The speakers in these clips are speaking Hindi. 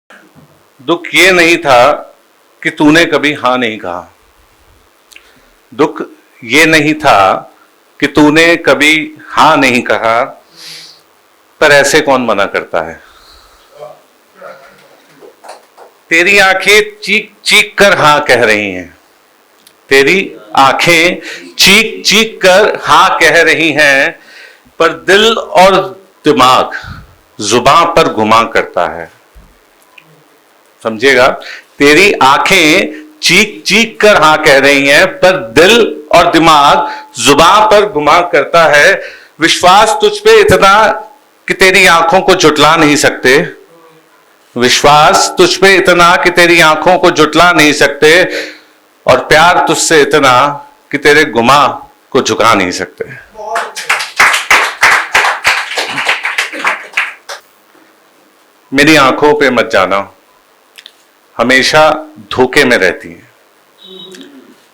दुख ये नहीं था कि तूने कभी हां नहीं कहा। दुख ये नहीं था कि तूने कभी हां नहीं कहा, पर ऐसे कौन मना करता है। तेरी आंखें चीख चीख कर हां कह रही हैं, तेरी आंखें चीख चीख कर हां कह रही हैं, पर दिल और दिमाग जुबान पर घुमा करता है। समझिएगा, तेरी आंखें चीख चीख कर हां कह रही हैं, पर दिल और दिमाग जुबान पर घुमा करता है। विश्वास तुझ पे इतना कि तेरी आंखों को झुठला नहीं सकते, विश्वास तुझ पे इतना कि तेरी आंखों को झुठला नहीं सकते, और प्यार तुझसे इतना कि तेरे गुमा को झुका नहीं सकते। मेरी आंखों पे मत जाना, हमेशा धोखे में रहती हैं।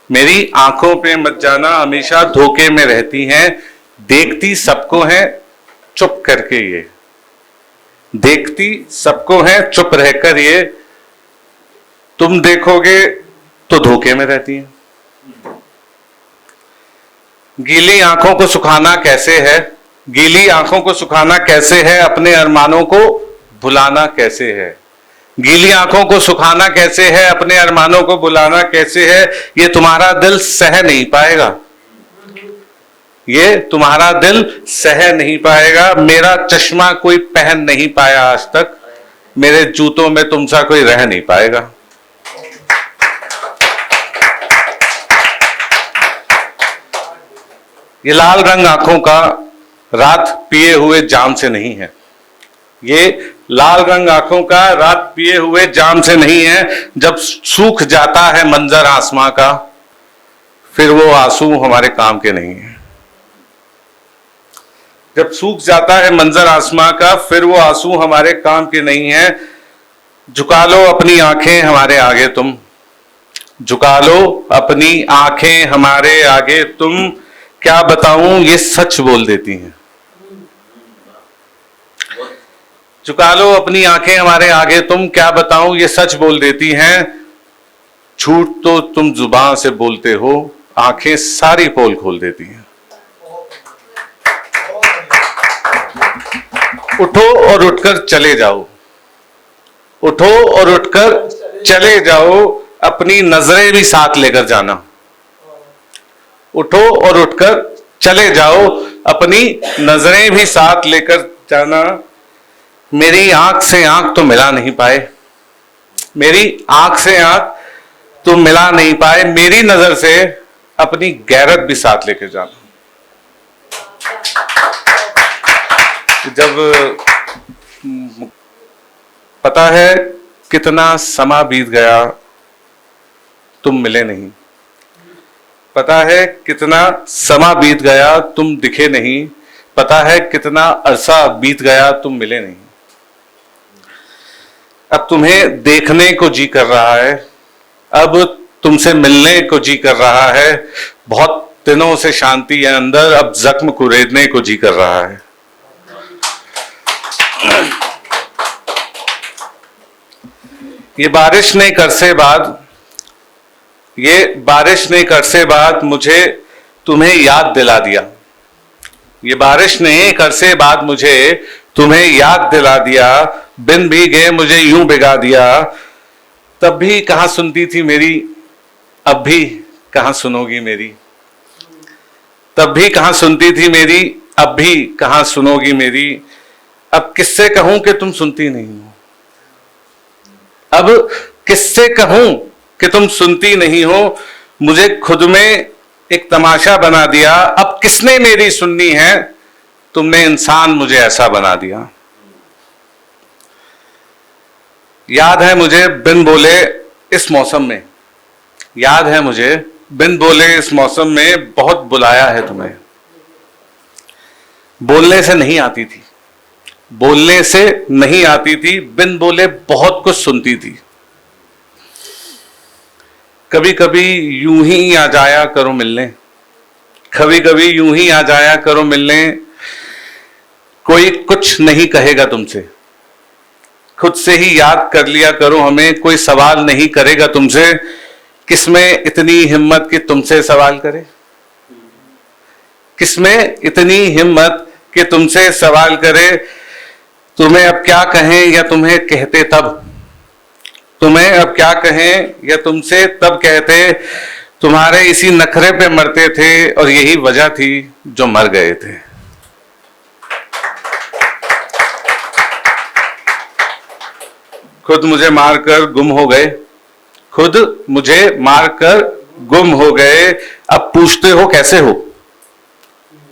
मेरी आंखों पे मत जाना, हमेशा धोखे में रहती हैं। देखती सबको है चुप करके ये, देखती सबको है चुप रहकर ये, तुम देखोगे तो धोखे में रहती हैं। गीली आंखों को सुखाना कैसे है, गीली आंखों को सुखाना कैसे है, अपने अरमानों को भुलाना कैसे है। गीली आंखों को सुखाना कैसे है, अपने अरमानों को भुलाना कैसे है। ये तुम्हारा दिल सह नहीं पाएगा, ये तुम्हारा दिल सह नहीं पाएगा। मेरा चश्मा कोई पहन नहीं पाया आज तक, मेरे जूतों में तुमसा कोई रह नहीं पाएगा। ये लाल रंग आंखों का रात पिए हुए जाम से नहीं है, ये लाल रंग आंखों का रात पिए हुए जाम से नहीं है। जब सूख जाता है मंजर आसमां का, फिर वो आंसू हमारे काम के नहीं है। जब सूख जाता है मंजर आसमां का, फिर वो आंसू हमारे काम के नहीं है। झुका लो अपनी आंखें हमारे आगे तुम, झुका लो अपनी आंखें हमारे आगे तुम, क्या बताऊं ये सच बोल देती हैं। झुका लो अपनी आंखें हमारे आगे तुम, क्या बताऊं ये सच बोल देती हैं। झूठ तो तुम जुबान से बोलते हो, आंखें सारी पोल खोल देती हैं। उठो और उठकर चले जाओ, उठो और उठकर चले जाओ, अपनी नजरें भी साथ लेकर जाना। उठो और उठकर चले जाओ, अपनी नजरें भी साथ लेकर जाना। मेरी आंख से आंख तो मिला नहीं पाए, मेरी आंख से आंख तो मिला नहीं पाए, मेरी नजर से अपनी गैरत भी साथ लेकर जाना। जब पता है कितना समा बीत गया तुम मिले नहीं, पता है कितना समा बीत गया तुम दिखे नहीं, पता है कितना अरसा बीत गया तुम मिले नहीं। अब तुम्हें देखने को जी कर रहा है, अब तुमसे मिलने को जी कर रहा है। बहुत दिनों से शांति है अंदर, अब जख्म कुरेदने को जी कर रहा है। ये बारिश ने करसे बाद, ये बारिश ने करसे बाद मुझे तुम्हें याद दिला दिया, ये बारिश ने करसे बाद मुझे तुम्हें याद दिला दिया। बिन भीगे मुझे यूं भिगा दिया, तब भी कहां सुनती थी मेरी, अब भी कहां सुनोगी मेरी। तब भी कहां सुनती थी मेरी, अब भी कहां सुनोगी मेरी। अब किससे कहूं कि तुम सुनती नहीं हो, अब किससे कहूं कि तुम सुनती नहीं हो। मुझे खुद में एक तमाशा बना दिया, अब किसने मेरी सुननी है, तुमने इंसान मुझे ऐसा बना दिया। याद है मुझे बिन बोले इस मौसम में, याद है मुझे बिन बोले इस मौसम में, बहुत बुलाया है तुम्हें। बोलने से नहीं आती थी, बोलने से नहीं आती थी, बिन बोले बहुत कुछ सुनती थी। कभी कभी यूं ही आ जाया करो मिलने, कभी कभी यूं ही आ जाया करो मिलने। कोई कुछ नहीं कहेगा तुमसे, खुद से ही याद कर लिया करो हमें, कोई सवाल नहीं करेगा तुमसे। किसमें इतनी हिम्मत कि तुमसे सवाल करे? किसमें इतनी हिम्मत कि तुमसे सवाल करे? तुम्हें अब क्या कहें या तुम्हें कहते तब? तुम्हें अब क्या कहें या तुमसे तब कहते? तुम्हारे इसी नखरे पे मरते थे और यही वजह थी जो मर गए थे। खुद मुझे मारकर गुम हो गए, खुद मुझे मारकर गुम हो गए, अब पूछते हो कैसे हो?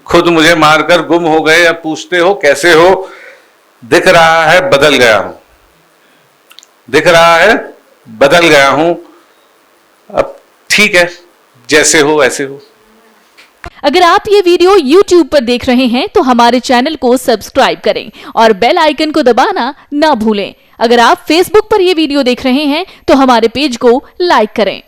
खुद मुझे मारकर गुम हो गए, अब पूछते हो कैसे हो? दिख रहा है बदल गया हूं, दिख रहा है बदल गया हूं, अब ठीक है जैसे हो ऐसे हो। अगर आप ये वीडियो YouTube पर देख रहे हैं तो हमारे चैनल को सब्सक्राइब करें और बेल आइकन को दबाना ना भूलें। अगर आप Facebook पर ये वीडियो देख रहे हैं तो हमारे पेज को लाइक करें।